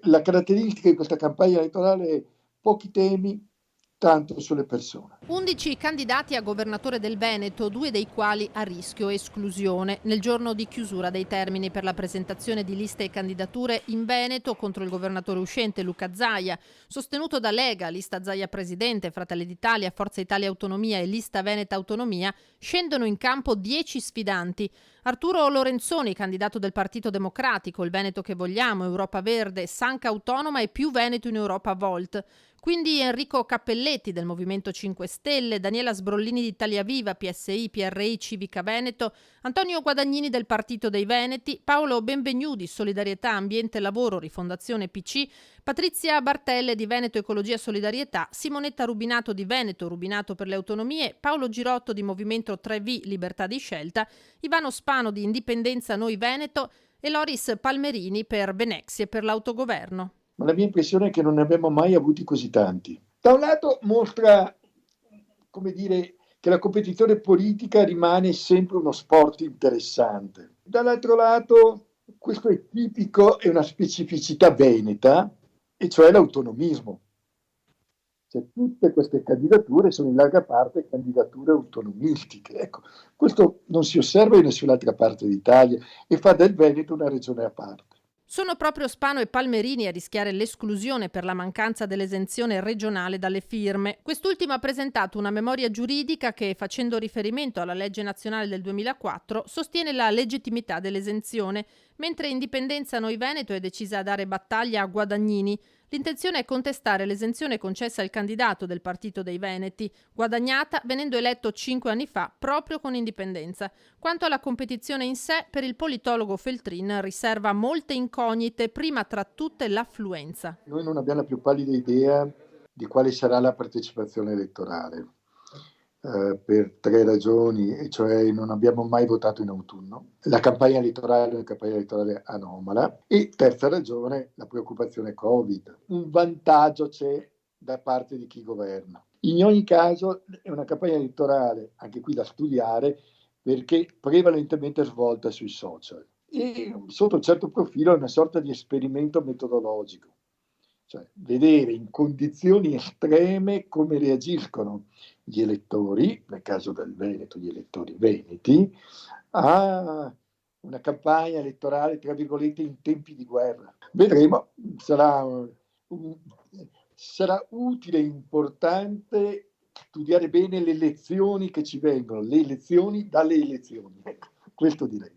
la caratteristica di questa campagna elettorale è pochi temi, tanto sulle persone. 11 candidati a governatore del Veneto, 2 dei quali a rischio esclusione. Nel giorno di chiusura dei termini per la presentazione di liste e candidature in Veneto contro il governatore uscente Luca Zaia, sostenuto da Lega, Lista Zaia Presidente, Fratelli d'Italia, Forza Italia Autonomia e Lista Veneta Autonomia, scendono in campo 10 sfidanti. Arturo Lorenzoni, candidato del Partito Democratico, Il Veneto che vogliamo, Europa Verde, Sanca Autonoma e Più Veneto in Europa Volt. Quindi Enrico Cappelletti del Movimento 5 Stelle, Daniela Sbrollini di Italia Viva, PSI, PRI, Civica Veneto, Antonio Guadagnini del Partito dei Veneti, Paolo Benvenu di Solidarietà Ambiente Lavoro Rifondazione PC, Patrizia Bartelle di Veneto Ecologia Solidarietà, Simonetta Rubinato di Veneto Rubinato per le Autonomie, Paolo Girotto di Movimento 3V Libertà di Scelta, Ivano Spano di Indipendenza Noi Veneto e Loris Palmerini per Venexie per l'autogoverno. Ma la mia impressione è che non ne abbiamo mai avuti così tanti. Da un lato mostra, come dire, che la competizione politica rimane sempre uno sport interessante. Dall'altro lato, questo è tipico, è una specificità veneta, e cioè l'autonomismo. Cioè, tutte queste candidature sono in larga parte candidature autonomistiche. Ecco, questo non si osserva in nessun'altra parte d'Italia e fa del Veneto una regione a parte. Sono proprio Spano e Palmerini a rischiare l'esclusione per la mancanza dell'esenzione regionale dalle firme. Quest'ultimo ha presentato una memoria giuridica che, facendo riferimento alla legge nazionale del 2004, sostiene la legittimità dell'esenzione, mentre Indipendenza Noi Veneto è decisa a dare battaglia a Guadagnini. L'intenzione è contestare l'esenzione concessa al candidato del Partito dei Veneti, guadagnata venendo eletto 5 anni fa proprio con Indipendenza. Quanto alla competizione in sé, per il politologo Feltrin riserva molte incognite, prima tra tutte l'affluenza. Noi non abbiamo la più pallida idea di quale sarà la partecipazione elettorale, per tre ragioni, e cioè non abbiamo mai votato in autunno, la campagna elettorale è una campagna elettorale anomala, e terza ragione, la preoccupazione Covid. Un vantaggio c'è da parte di chi governa. In ogni caso è una campagna elettorale, anche qui da studiare, perché prevalentemente svolta sui social. E sotto un certo profilo è una sorta di esperimento metodologico, cioè vedere in condizioni estreme come reagiscono gli elettori, nel caso del Veneto gli elettori veneti, a una campagna elettorale, tra virgolette, in tempi di guerra. Vedremo, sarà utile e importante studiare bene le lezioni che ci vengono, le lezioni dalle elezioni. Ecco, questo direi.